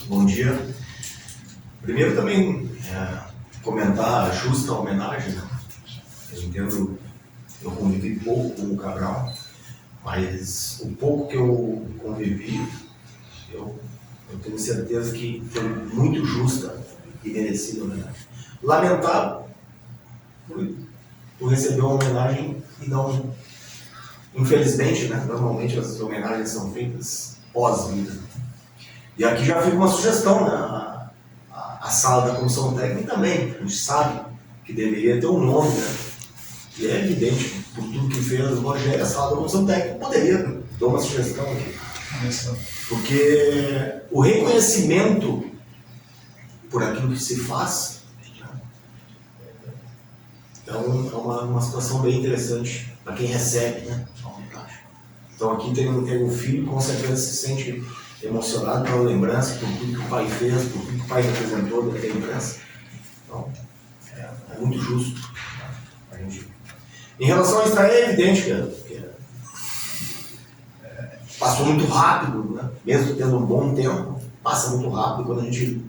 Bom dia. Primeiro também comentar a justa homenagem, né? Eu entendo, eu convivi pouco com o Cabral, mas o pouco que eu convivi, eu tenho certeza que foi muito justa e merecida a homenagem. Lamentável por receber uma homenagem e não, infelizmente, né? Normalmente as homenagens são feitas pós-vida. E aqui já fica uma sugestão, né? A sala da comissão técnica também, a gente sabe que deveria ter um nome, né? E é evidente, por tudo que fez o Rogério, a sala da comissão técnica poderia dar uma sugestão aqui. Porque o reconhecimento por aquilo que se faz, né? Então é uma situação bem interessante para quem recebe, né? Então aqui tem um filho, com certeza se sente emocionado pela lembrança, por tudo que o pai fez, por tudo que o pai representou da lembrança. Então, é muito justo. A gente... Em relação a Israel, é evidente que passou muito rápido, né? Mesmo tendo um bom tempo, passa muito rápido. Quando a gente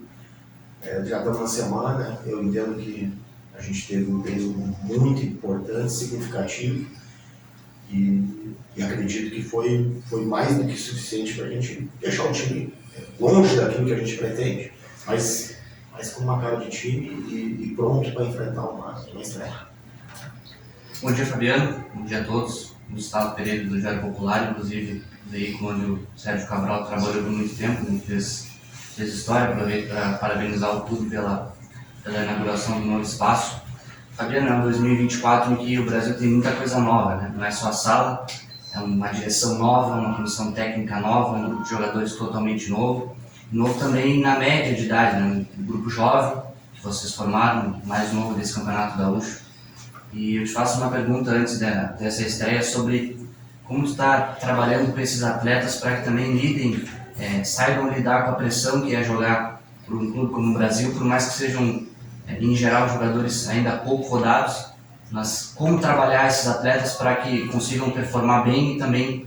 já estamos na semana, eu entendo que a gente teve um peso muito importante, significativo, e acredito que foi mais do que suficiente para a gente deixar o time longe daquilo que a gente pretende, mas com uma cara de time e pronto para enfrentar uma estreia. Bom dia, Fabiano. Bom dia a todos. Gustavo Pereira, do Diário Popular, inclusive veículo onde o Sérgio Cabral trabalhou por muito tempo, né? fez história. Aproveito para parabenizar o clube pela inauguração do novo espaço. Fabiano, é um 2024 em que o Brasil tem muita coisa nova, né? Não é só a sala, é uma direção nova, uma comissão técnica nova, um grupo de jogadores totalmente novo. Novo também na média de idade, né? Um grupo jovem, que vocês formaram, mais novo desse Campeonato Gaúcho. E eu te faço uma pergunta antes dessa estreia sobre como tu está trabalhando com esses atletas para que também lidem, saibam lidar com a pressão que é jogar por um clube como o Brasil, por mais que sejam, em geral, jogadores ainda pouco rodados, mas como trabalhar esses atletas para que consigam performar bem e também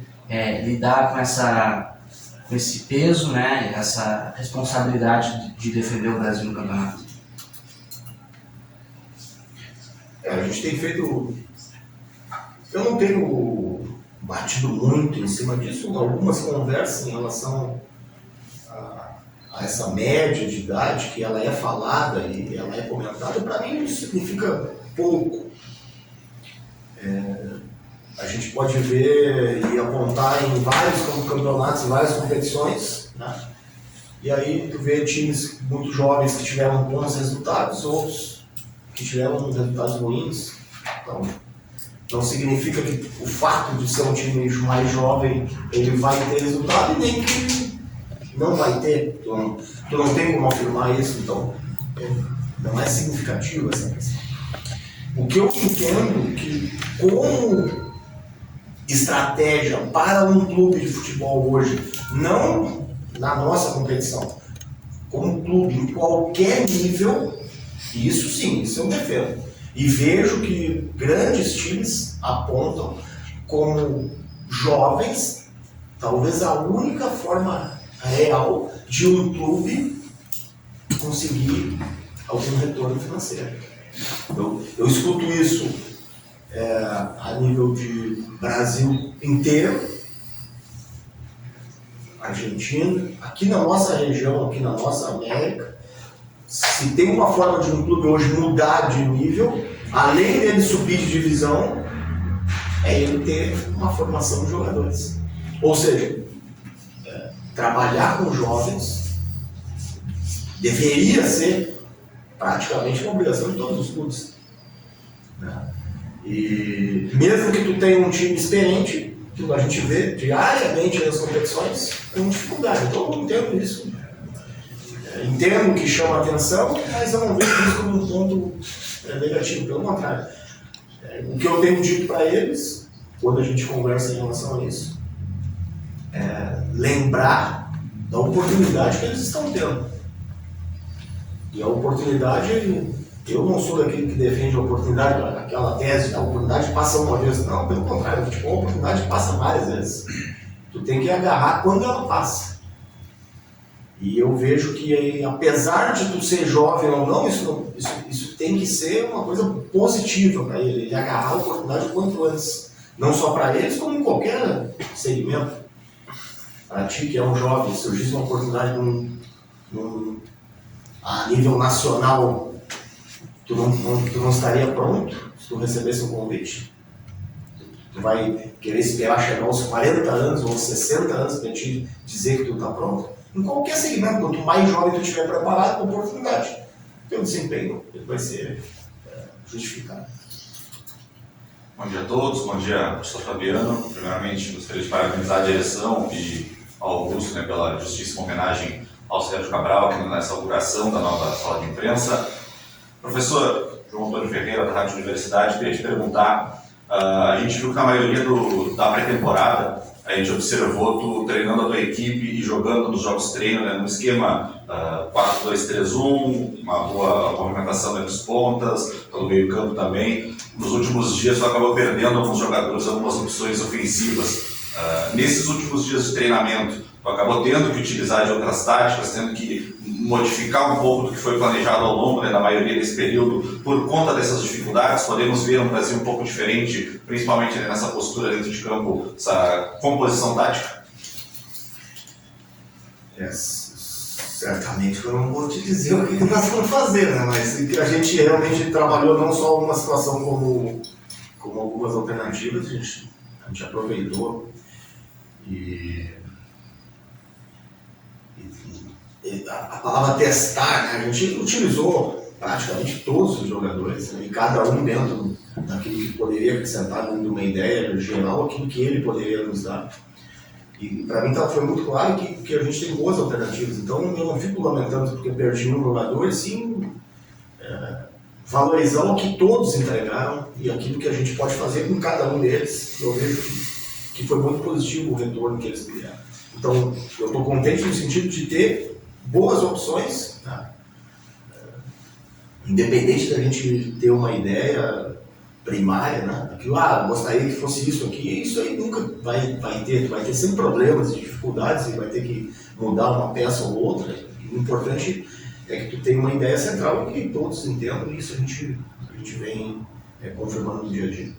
lidar com esse peso, né, essa responsabilidade de defender o Brasil no campeonato. A gente tem feito... Eu não tenho batido muito em cima disso, algumas conversas em relação a essa média de idade, que ela é falada e ela é comentada, para mim isso significa pouco. A gente pode ver e apontar em vários campeonatos, em várias competições, né? E aí tu vê times muito jovens que tiveram bons resultados, outros que tiveram resultados ruins. Então, não significa que o fato de ser um time mais jovem ele vai ter resultado e nem que não vai ter. Tu não tem como afirmar isso, então não é significativo essa questão. O que eu entendo que como estratégia para um clube de futebol hoje, não na nossa competição, como clube em qualquer nível, isso sim, isso eu defendo. E vejo que grandes times apontam como jovens, talvez a única forma real de um clube conseguir algum retorno financeiro. Eu escuto isso a nível de Brasil inteiro, Argentina, aqui na nossa região, aqui na nossa América. Se tem uma forma de um clube hoje mudar de nível, além dele subir de divisão, é ele ter uma formação de jogadores. Ou seja, trabalhar com jovens deveria ser praticamente uma obrigação de todos os clubes, né? E mesmo que tu tenha um time experiente, que a gente vê diariamente nas competições, com dificuldade. Então eu entendo isso. Entendo que chama atenção, mas eu não vejo isso como um ponto negativo, pelo contrário. O que eu tenho dito para eles, quando a gente conversa em relação a isso, é lembrar da oportunidade que eles estão tendo. E a oportunidade, eu não sou daquele que defende a oportunidade, aquela tese, a oportunidade passa uma vez. Não, pelo contrário, a oportunidade passa várias vezes. Tu tem que agarrar quando ela passa. E eu vejo que, apesar de tu ser jovem ou não, isso tem que ser uma coisa positiva para ele agarrar a oportunidade o quanto antes. Não só para eles, como em qualquer segmento. Para ti, que é um jovem, se surgisse uma oportunidade a nível nacional, tu não estaria pronto se tu recebesse um convite? Tu vai querer esperar chegar aos 40 anos ou aos 60 anos para te dizer que tu está pronto? Em qualquer segmento, quanto mais jovem tu estiver preparado para a oportunidade, teu desempenho vai ser justificado. Bom dia a todos, bom dia, professor Fabiano. Primeiramente, gostaria de parabenizar a direção e ao Augusto, né, pela justíssima homenagem ao Sérgio Cabral, aqui nessa inauguração da nova sala de imprensa. Professor João Antônio Ferreira, da Rádio Universidade, queria te perguntar, a gente viu que na maioria da pré-temporada, a gente observou tu treinando a tua equipe e jogando nos jogos treino, né, no esquema 4-2-3-1, uma boa movimentação entre os pontas, pelo meio campo também. Nos últimos dias tu acabou perdendo alguns jogadores, algumas opções ofensivas. Nesses últimos dias de treinamento, tu acabou tendo que utilizar de outras táticas, tendo que modificar um pouco do que foi planejado ao longo, né, da maioria desse período, por conta dessas dificuldades. Podemos ver um Brasil um pouco diferente, principalmente, né, nessa postura dentro de campo, essa composição tática? Certamente eu não vou te dizer o que nós vamos fazer, né? Mas a gente realmente trabalhou não só uma situação como algumas alternativas, a gente aproveitou a palavra testar, né? A gente utilizou praticamente todos os jogadores, né? E cada um dentro daquilo que poderia acrescentar dentro de uma ideia geral, aquilo que ele poderia nos dar. E para mim foi muito claro que a gente tem boas alternativas. Então eu não fico lamentando porque perdi um jogador, sim valorizar o que todos entregaram e aquilo que a gente pode fazer com cada um deles. Eu vejo que foi muito positivo o retorno que eles me deram. Então eu estou contente no sentido de ter boas opções, tá? Independente da gente ter uma ideia primária, né? Aquilo, gostaria que fosse isso aqui, isso aí nunca vai ter sempre problemas e dificuldades e vai ter que mudar uma peça ou outra. E o importante é que tu tenha uma ideia central e que todos entendam, e isso a gente vem confirmando no dia a dia.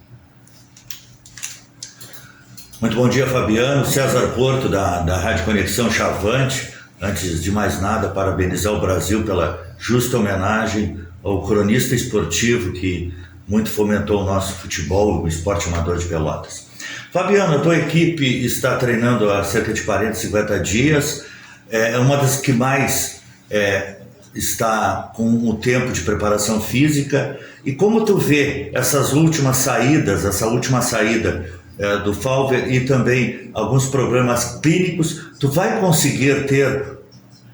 Muito bom dia, Fabiano. César Porto, da Rádio Conexão Chavante. Antes de mais nada, parabenizar o Brasil pela justa homenagem ao cronista esportivo que muito fomentou o nosso futebol, o esporte amador de Pelotas. Fabiano, a tua equipe está treinando há cerca de 40, 50 dias, é uma das que mais está com o tempo de preparação física. E como tu vê essas últimas saídas, essa última saída do Falver e também alguns problemas clínicos, tu vai conseguir ter,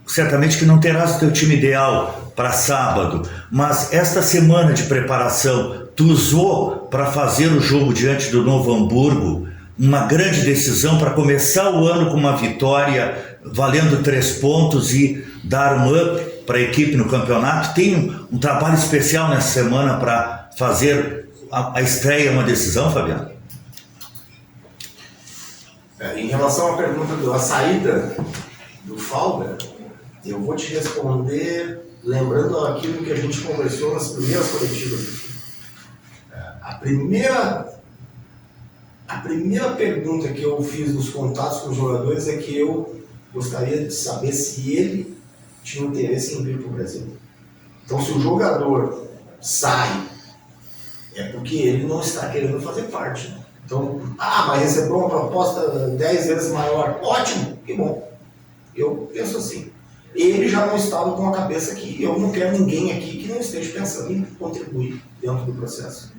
certamente que não terás o teu time ideal para sábado, mas esta semana de preparação tu usou para fazer o jogo diante do Novo Hamburgo, uma grande decisão para começar o ano com uma vitória valendo 3 pontos e dar um up para a equipe no campeonato. Tem um trabalho especial nessa semana para fazer a estreia, uma decisão, Fabiano? Em relação à pergunta da saída do Falber, eu vou te responder lembrando aquilo que a gente conversou nas primeiras coletivas aqui. A primeira pergunta que eu fiz nos contatos com os jogadores é que eu gostaria de saber se ele tinha interesse em vir para o Brasil. Então, se o jogador sai, é porque ele não está querendo fazer parte, né? Então, mas recebeu uma proposta 10 vezes maior. Ótimo, que bom. Eu penso assim. Ele já não estava com a cabeça aqui. Eu não quero ninguém aqui que não esteja pensando em contribuir dentro do processo.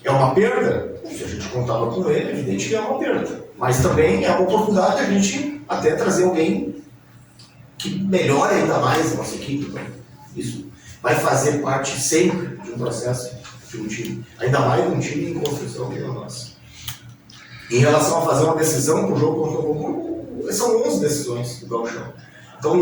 É uma perda? Se a gente contava com ele, é evidente que é uma perda. Mas também é uma oportunidade de a gente até trazer alguém que melhore ainda mais a nossa equipe. Isso vai fazer parte sempre de um processo de um time. Ainda mais um time em construção que é o nosso. Em relação a fazer uma decisão para o jogo contra o Hamburgo, são 11 decisões do Gauchão. Então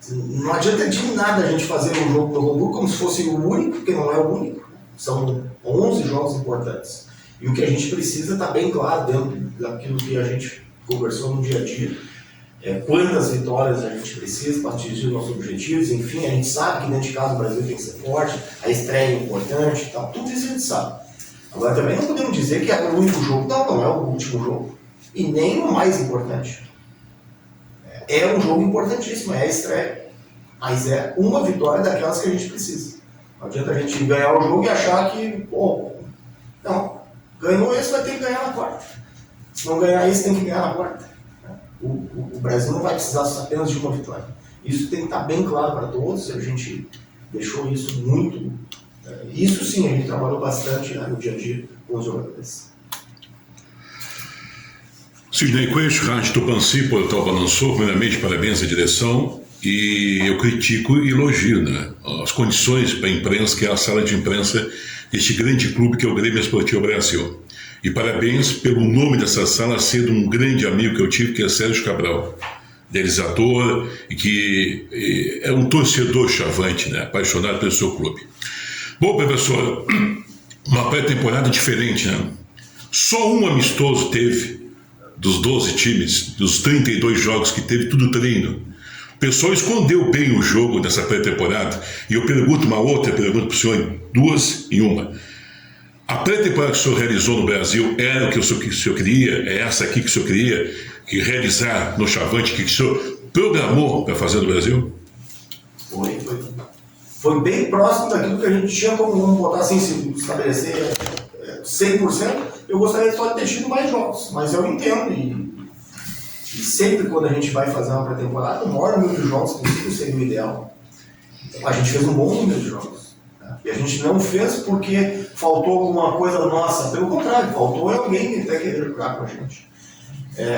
não adianta de nada a gente fazer um jogo do Hamburgo como se fosse o único, porque não é o único. São 11 jogos importantes. E o que a gente precisa está bem claro dentro daquilo que a gente conversou no dia a dia. quantas vitórias a gente precisa para atingir os nossos objetivos, enfim, a gente sabe que dentro de casa o Brasil tem que ser forte, a estreia é importante e tal, tudo isso a gente sabe. Agora também não podemos dizer que é o único jogo, não é o último jogo, e nem o mais importante. É um jogo importantíssimo, é a estreia, mas é uma vitória daquelas que a gente precisa. Não adianta a gente ganhar o jogo e achar que, não, ganhou esse, vai ter que ganhar na quarta. Se não ganhar esse, tem que ganhar na quarta. O Brasil não vai precisar apenas de uma vitória. Isso tem que estar bem claro para todos, a gente deixou isso muito. Isso sim, a gente trabalhou bastante, né, no dia a dia com os jogadores. Sidney Queijo, Rádio Tupanci, Portal Balançou, primeiramente parabéns à direção, e eu critico e elogio, né, as condições para a imprensa, que é a sala de imprensa deste grande clube que é o Grêmio Esportivo Brasil. E parabéns pelo nome dessa sala ser de um grande amigo que eu tive, que é Sérgio Cabral, idealizador e que é um torcedor chavante, né, apaixonado pelo seu clube. Bom, professor, uma pré-temporada diferente, né? Só um amistoso teve dos 12 times, dos 32 jogos que teve, tudo treino. O pessoal escondeu bem o jogo dessa pré-temporada. E eu pergunto uma outra pergunta para o senhor, duas em uma. A pré-temporada que o senhor realizou no Brasil era o que o senhor queria? É essa aqui que o senhor queria realizar no Chavante, que o senhor programou para fazer no Brasil? Foi bem próximo daquilo que a gente tinha como, vamos botar assim, se estabelecer 100%. Eu gostaria só de ter tido mais jogos, mas eu entendo. E sempre quando a gente vai fazer uma pré-temporada, o maior número de jogos possível seria o ideal. Então, a gente fez um bom número de jogos. E a gente não fez porque faltou alguma coisa nossa. Pelo contrário, faltou alguém até querer jogar com a gente.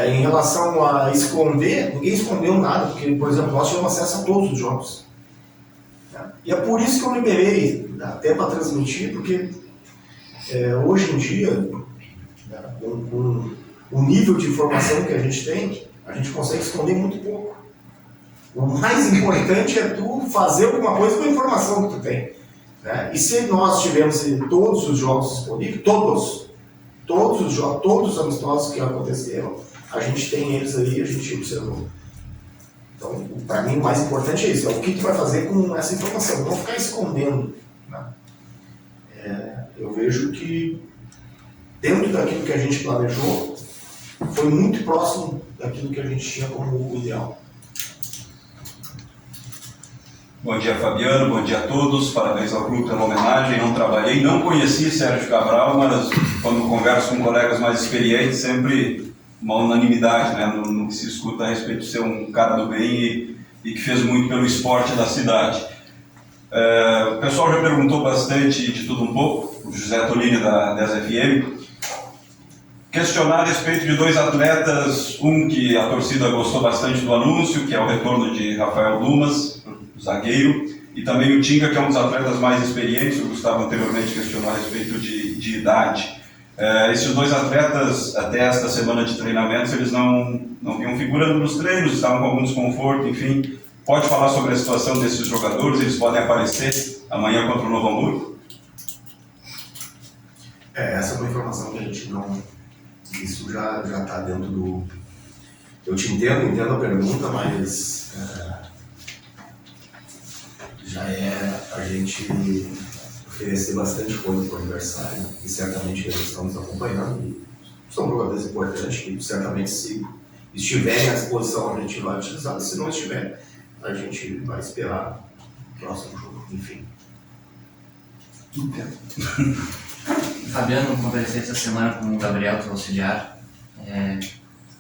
Em relação a esconder, ninguém escondeu nada, porque, por exemplo, nós tivemos acesso a todos os jogos. E é por isso que eu liberei, até para transmitir, porque hoje em dia, com o nível de informação que a gente tem, a gente consegue esconder muito pouco. O mais importante é tu fazer alguma coisa com a informação que tu tem. E se nós tivermos todos os jogos disponíveis, todos os jogos, todos os amistosos que aconteceram, a gente tem eles aí, a gente observou. Então, para mim, o mais importante é isso, é o que tu vai fazer com essa informação, não ficar escondendo. Eu vejo que, dentro daquilo que a gente planejou, foi muito próximo daquilo que a gente tinha como o ideal. Bom dia, Fabiano, bom dia a todos, parabéns ao clube pela homenagem. Não trabalhei, não conheci Sérgio Cabral, mas quando converso com colegas mais experientes, sempre uma unanimidade, né, no que se escuta a respeito de ser um cara do bem e que fez muito pelo esporte da cidade. O pessoal já perguntou bastante de tudo um pouco, o José Tolini da 10FM. Questionar a respeito de dois atletas, um que a torcida gostou bastante do anúncio, que é o retorno de Rafael Dumas, zagueiro, e também o Tinga, que é um dos atletas mais experientes. O Gustavo anteriormente questionou a respeito de idade. Esses dois atletas, até esta semana de treinamentos, eles não vinham figurando nos treinos, estavam com algum desconforto, enfim. Pode falar sobre a situação desses jogadores? Eles podem aparecer amanhã contra o Novo Hamburgo? Essa é uma informação que a gente não... Isso já está dentro do... Eu te entendo a pergunta, mas... já é a gente oferecer bastante coisa para o aniversário, e certamente eles estão nos acompanhando, e são jogadores importantes que certamente, se estiverem à disposição, a gente vai utilizar, se não estiver, a gente vai esperar o próximo jogo, enfim. Entendo. Fabiano, conversei essa semana com o Gabriel, que é auxiliar.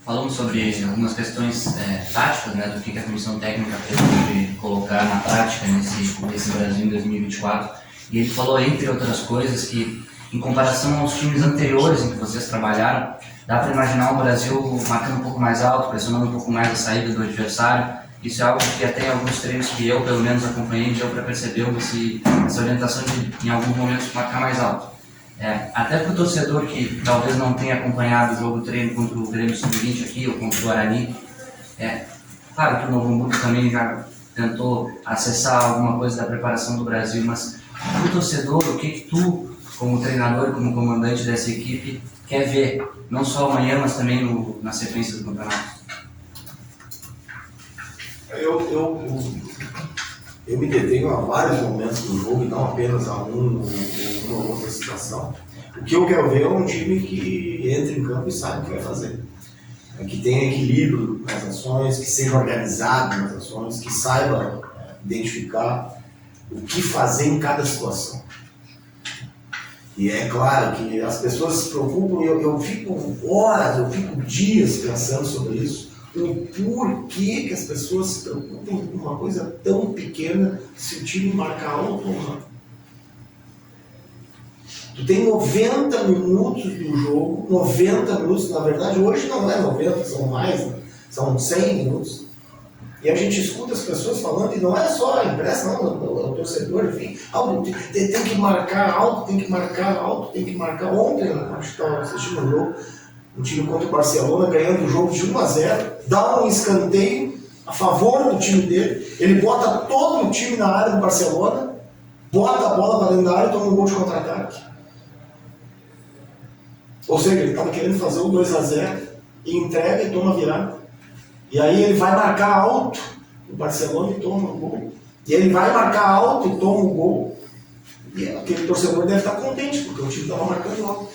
Falamos sobre algumas questões táticas, né, do que a comissão técnica pretende colocar na prática nesse Brasil em 2024. E ele falou, entre outras coisas, que em comparação aos times anteriores em que vocês trabalharam, dá para imaginar o Brasil marcando um pouco mais alto, pressionando um pouco mais a saída do adversário. Isso é algo que até em alguns treinos que eu, pelo menos, acompanhei, deu para perceber essa orientação de, em alguns momentos, marcar mais alto. Até para o torcedor que talvez não tenha acompanhado o jogo treino contra o Grêmio Sub-20 aqui, ou contra o Guarani, claro que o Novo Hamburgo também já tentou acessar alguma coisa da preparação do Brasil, mas para o torcedor, o que tu, como treinador e como comandante dessa equipe, quer ver, não só amanhã, mas também na sequência do campeonato? Eu me detenho a vários momentos do jogo, e não apenas a uma ou outra situação. O que eu quero ver é um time que entre em campo e saiba o que vai fazer. Que tenha equilíbrio nas ações, que seja organizado nas ações, que saiba identificar o que fazer em cada situação. E é claro que as pessoas se preocupam, eu fico horas, eu fico dias pensando sobre isso, o porquê que as pessoas se preocupam com uma coisa tão pequena, se o time marcar alto ou não. Tu tem 90 minutos do jogo, 90 minutos, na verdade hoje não é 90, são mais, né? São 100 minutos. E a gente escuta as pessoas falando, e não é só a imprensa, não, é o torcedor, enfim, tem que marcar alto, tem que marcar alto, tem que marcar. Ontem, acho que estava assistindo um jogo, um time contra o Barcelona, ganhando o jogo de 1-0, dá um escanteio a favor do time dele, ele bota todo o time na área do Barcelona, bota a bola para dentro da área e toma um gol de contra-ataque. Ou seja, ele estava querendo fazer o 2-0 e entrega e toma virada. E aí ele vai marcar alto o Barcelona e toma o gol. E ele vai marcar alto e toma o gol. E aquele torcedor deve estar contente, porque o time estava marcando alto.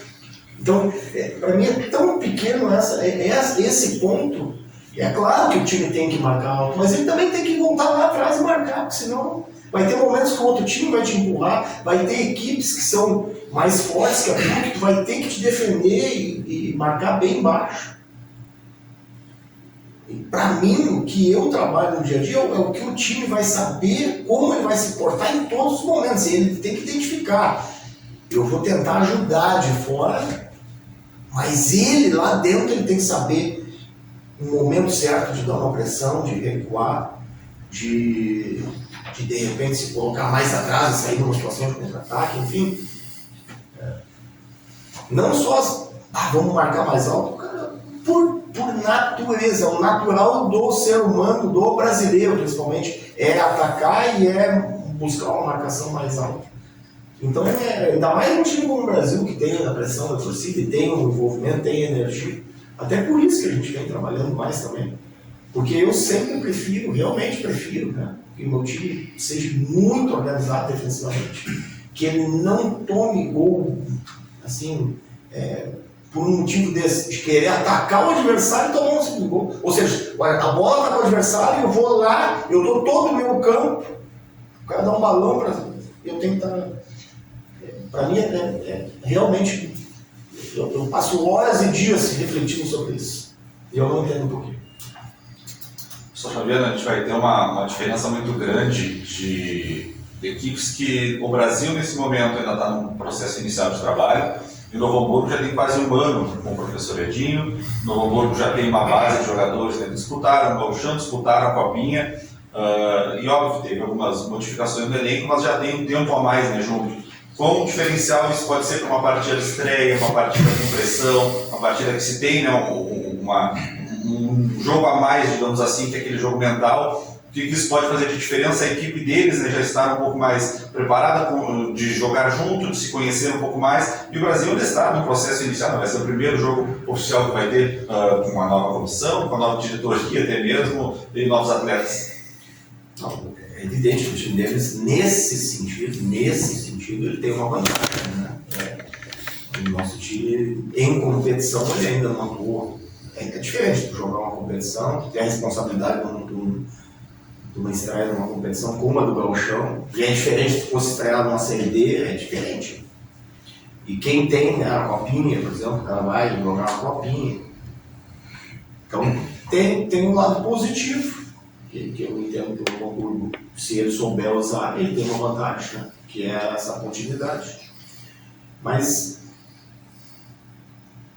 Então, para mim é tão pequeno esse ponto. E é claro que o time tem que marcar alto, mas ele também tem que voltar lá atrás e marcar, porque senão vai ter momentos que o outro time vai te empurrar, vai ter equipes que são mais fortes que a tua, que tu vai ter que te defender e marcar bem baixo. Para mim, o que eu trabalho no dia a dia é o que o time vai saber, como ele vai se portar em todos os momentos. E ele tem que identificar. Eu vou tentar ajudar de fora, mas ele lá dentro ele tem que saber o momento certo de dar uma pressão, de recuar, de repente se colocar mais atrás e sair numa situação de contra-ataque, enfim. Não só vamos marcar mais alto, cara, por natureza, o natural do ser humano, do brasileiro principalmente, é atacar e é buscar uma marcação mais alta. Então, ainda mais um time como o Brasil, que tem a pressão da torcida, e tem o envolvimento, tem a energia. Até por isso que a gente vem trabalhando mais também. Porque eu sempre prefiro, realmente prefiro, né, que o meu time seja muito organizado defensivamente, que ele não tome gol, assim, por um motivo desse, de querer atacar o adversário e tomar um segundo gol. Ou seja, a bola está com o adversário, eu vou lá, eu dou todo o meu campo, o cara dá um balão para eu tenho que estar. Para mim, realmente, eu passo horas e dias refletindo sobre isso. E eu não entendo por quê. Só Fabiano, a gente vai ter uma diferença muito grande de equipes que o Brasil, nesse momento, ainda está num processo inicial de trabalho. E o Novo Hamburgo já tem quase um ano com o professor Edinho. O Novo Hamburgo já tem uma base de jogadores que disputaram o Gauchão, disputaram a Copinha. E óbvio, teve algumas modificações no elenco, mas já tem um tempo a mais, né, João? Quão diferencial isso pode ser para uma partida de estreia, uma partida com pressão, uma partida que se tem, né, um jogo a mais, digamos assim, que é aquele jogo mental. O que isso pode fazer de diferença? A equipe deles, né, já está um pouco mais preparada de jogar junto, de se conhecer um pouco mais. E o Brasil ainda está no processo inicial, vai ser o primeiro jogo oficial que vai ter com uma nova comissão, com a nova diretoria até mesmo, e novos atletas. Não, é evidente que o time deles, nesse sentido, ele tem uma vantagem, né? O nosso time, em competição, ele ainda não atuou. É diferente de jogar uma competição, que tem a responsabilidade de uma estreia numa competição como a do Gauchão, e é diferente se fosse estrear numa Série D, é diferente. E quem tem, né, a Copinha, por exemplo, o cara vai jogar uma Copinha. Então, tem um lado positivo, que eu entendo que o Hamburgo, se ele souber usar, ele tem uma vantagem, né, que é essa continuidade. Mas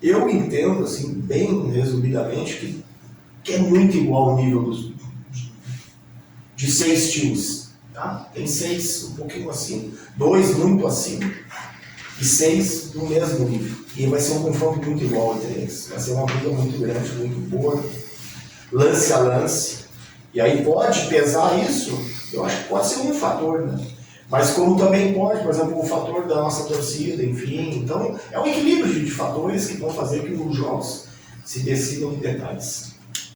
eu entendo, assim, bem resumidamente, que é muito igual ao nível de 6 times. Tá? Tem 6 um pouquinho acima, 2 muito acima e 6 no mesmo nível. E vai ser um confronto muito igual entre eles. Vai ser uma briga muito grande, muito boa, lance a lance. E aí pode pesar isso, eu acho que pode ser um fator, né? Mas como também pode, por exemplo, o fator da nossa torcida, enfim. Então, é um equilíbrio de fatores que vão fazer que os jogos se decidam em detalhes.